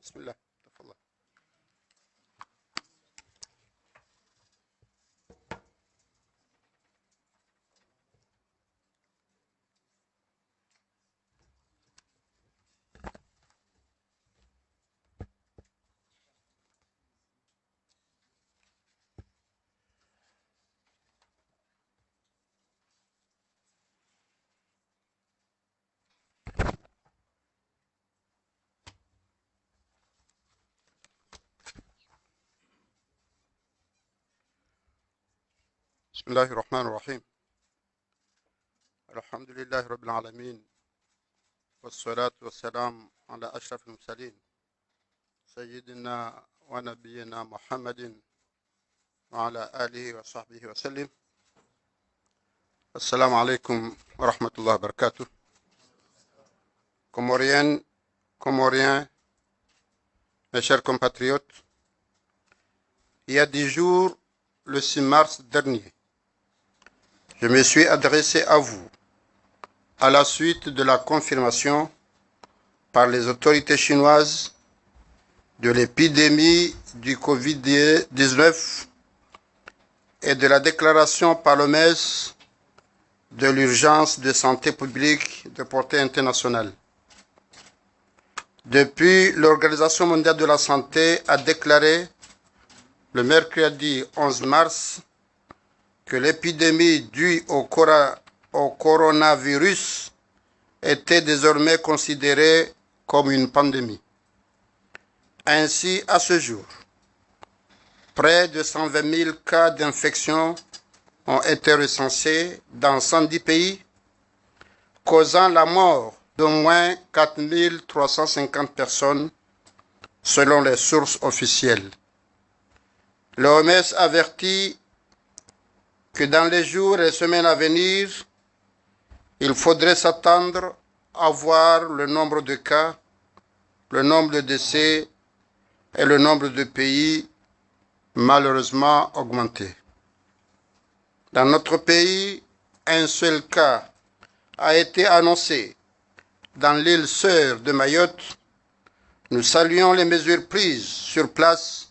بسم الله تفضل. بسم الله الرحمن الرحيم. الحمد لله رب العالمين والصلاة والسلام على أشرف المرسلين سيدنا ونبينا محمد وعلى آله وصحبه وسلم. السلام عليكم ورحمة الله وبركاته. Comoriennes, Comoriens, mes chers compatriotes, il y a 10 jours, le 6 mars dernier, je me suis adressé à vous à la suite de la confirmation par les autorités chinoises de l'épidémie du Covid-19 et de la déclaration par l'OMS de l'urgence de santé publique de portée internationale. Depuis, l'Organisation mondiale de la santé a déclaré le mercredi 11 mars que l'épidémie due au coronavirus était désormais considérée comme une pandémie. Ainsi, à ce jour, près de 120 000 cas d'infection ont été recensés dans 110 pays, causant la mort d'au moins 4 350 personnes selon les sources officielles. L'OMS avertit que dans les jours et semaines à venir, il faudrait s'attendre à voir le nombre de cas, le nombre de décès et le nombre de pays malheureusement augmenter. Dans notre pays, un seul cas a été annoncé dans l'île sœur de Mayotte. Nous saluons les mesures prises sur place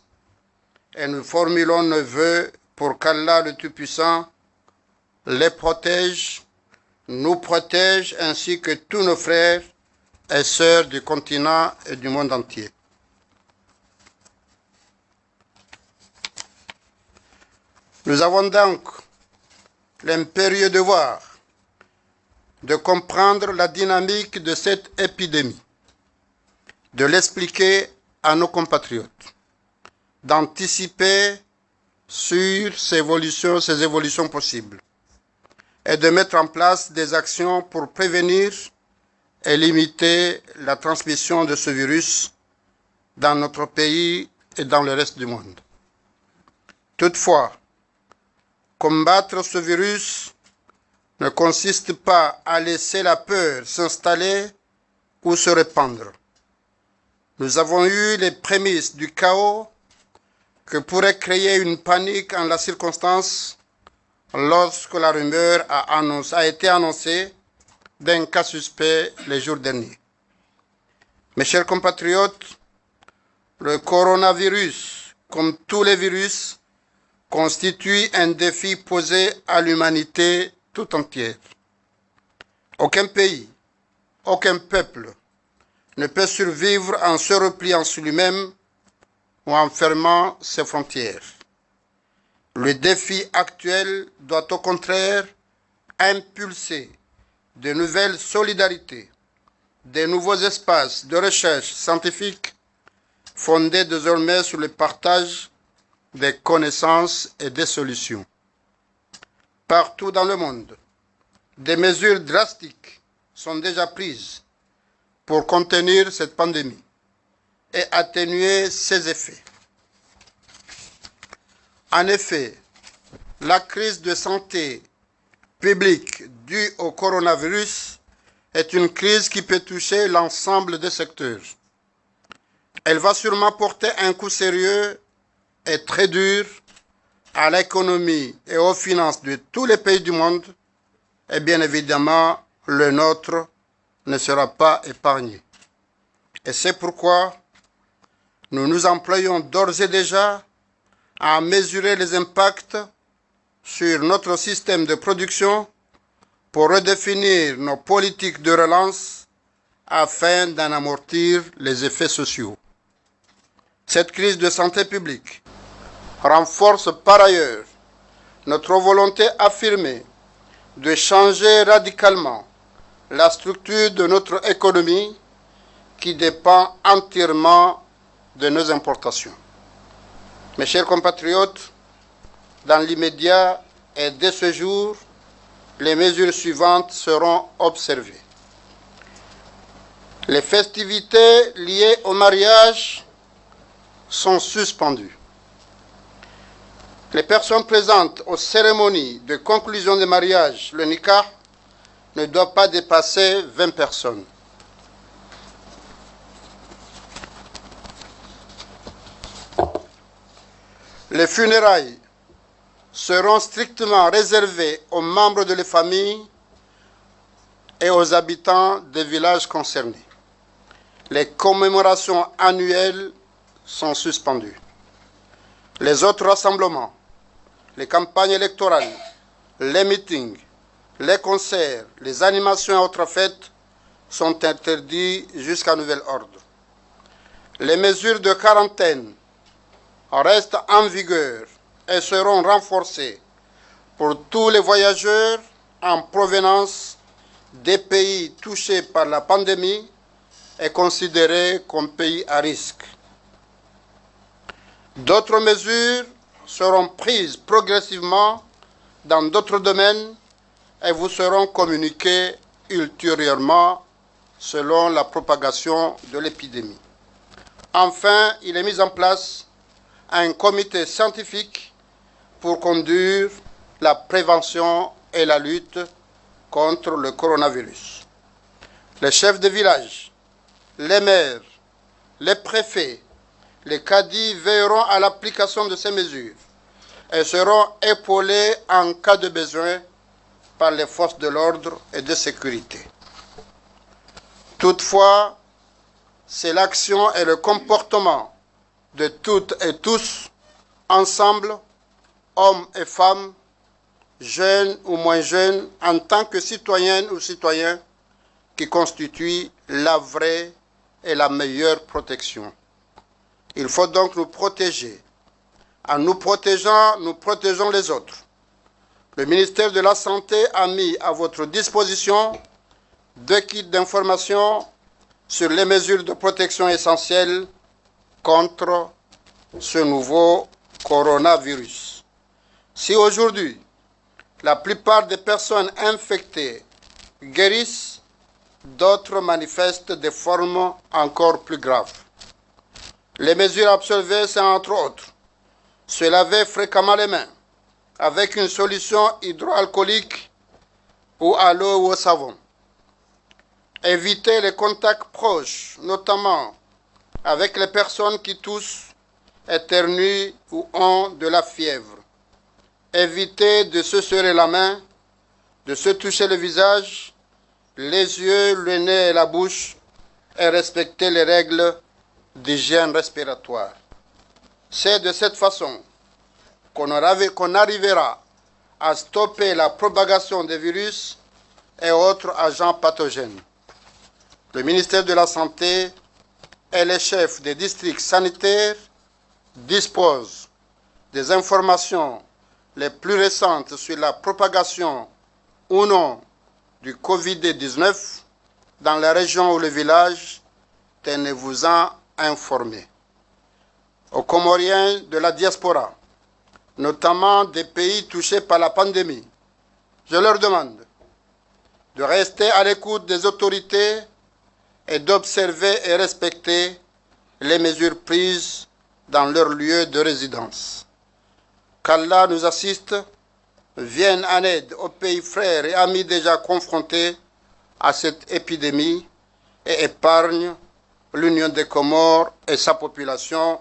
et nous formulons nos vœux pour qu'Allah le Tout-Puissant les protège, nous protège ainsi que tous nos frères et sœurs du continent et du monde entier. Nous avons donc l'impérieux devoir de comprendre la dynamique de cette épidémie, de l'expliquer à nos compatriotes, d'anticiper sur ces évolutions possibles et de mettre en place des actions pour prévenir et limiter la transmission de ce virus dans notre pays et dans le reste du monde. Toutefois, combattre ce virus ne consiste pas à laisser la peur s'installer ou se répandre. Nous avons eu les prémices du chaos que pourrait créer une panique en la circonstance lorsque la rumeur a été annoncée d'un cas suspect les jours derniers. Mes chers compatriotes, le coronavirus, comme tous les virus, constitue un défi posé à l'humanité tout entière. Aucun pays, aucun peuple ne peut survivre en se repliant sur lui-même ou en fermant ses frontières. Le défi actuel doit au contraire impulser de nouvelles solidarités, de nouveaux espaces de recherche scientifique fondés désormais sur le partage des connaissances et des solutions. Partout dans le monde, des mesures drastiques sont déjà prises pour contenir cette pandémie et atténuer ses effets. En effet, la crise de santé publique due au coronavirus est une crise qui peut toucher l'ensemble des secteurs. Elle va sûrement porter un coup sérieux et très dur à l'économie et aux finances de tous les pays du monde, et bien évidemment, le nôtre ne sera pas épargné. Et c'est pourquoi Nous nous employons d'ores et déjà à mesurer les impacts sur notre système de production pour redéfinir nos politiques de relance afin d'en amortir les effets sociaux. Cette crise de santé publique renforce par ailleurs notre volonté affirmée de changer radicalement la structure de notre économie qui dépend entièrement de nos importations. Mes chers compatriotes, dans l'immédiat et dès ce jour, les mesures suivantes seront observées. Les festivités liées au mariage sont suspendues. Les personnes présentes aux cérémonies de conclusion des mariages, le nikah, ne doivent pas dépasser 20 personnes. Les funérailles seront strictement réservées aux membres de la famille et aux habitants des villages concernés. Les commémorations annuelles sont suspendues. Les autres rassemblements, les campagnes électorales, les meetings, les concerts, les animations et autres fêtes sont interdits jusqu'à nouvel ordre. Les mesures de quarantaine restent en vigueur et seront renforcées pour tous les voyageurs en provenance des pays touchés par la pandémie et considérés comme pays à risque. D'autres mesures seront prises progressivement dans d'autres domaines et vous seront communiquées ultérieurement selon la propagation de l'épidémie. Enfin, il est mis en place un comité scientifique pour conduire la prévention et la lutte contre le coronavirus. Les chefs de village, les maires, les préfets, les cadis veilleront à l'application de ces mesures et seront épaulés en cas de besoin par les forces de l'ordre et de sécurité. Toutefois, c'est l'action et le comportement de toutes et tous, ensemble, hommes et femmes, jeunes ou moins jeunes, en tant que citoyennes ou citoyens, qui constituent la vraie et la meilleure protection. Il faut donc nous protéger. En nous protégeant, nous protégeons les autres. Le ministère de la Santé a mis à votre disposition 2 kits d'information sur les mesures de protection essentielles contre ce nouveau coronavirus. Si aujourd'hui, la plupart des personnes infectées guérissent, d'autres manifestent des formes encore plus graves. Les mesures à observer, c'est entre autres se laver fréquemment les mains avec une solution hydroalcoolique ou à l'eau ou au savon. Éviter les contacts proches, notamment avec les personnes qui toussent, éternuent ou ont de la fièvre. Éviter de se serrer la main, de se toucher le visage, les yeux, le nez et la bouche et respecter les règles d'hygiène respiratoire. C'est de cette façon qu'on arrivera à stopper la propagation des virus et autres agents pathogènes. Le ministère de la Santé et les chefs des districts sanitaires disposent des informations les plus récentes sur la propagation ou non du Covid-19 dans la région ou le village. Tenez-vous-en informés. Aux Comoriens de la diaspora, notamment des pays touchés par la pandémie, je leur demande de rester à l'écoute des autorités et d'observer et respecter les mesures prises dans leur lieu de résidence. Qu'Allah nous assiste, vienne en aide aux pays frères et amis déjà confrontés à cette épidémie et épargne l'Union des Comores et sa population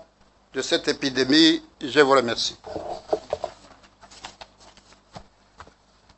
de cette épidémie. Je vous remercie.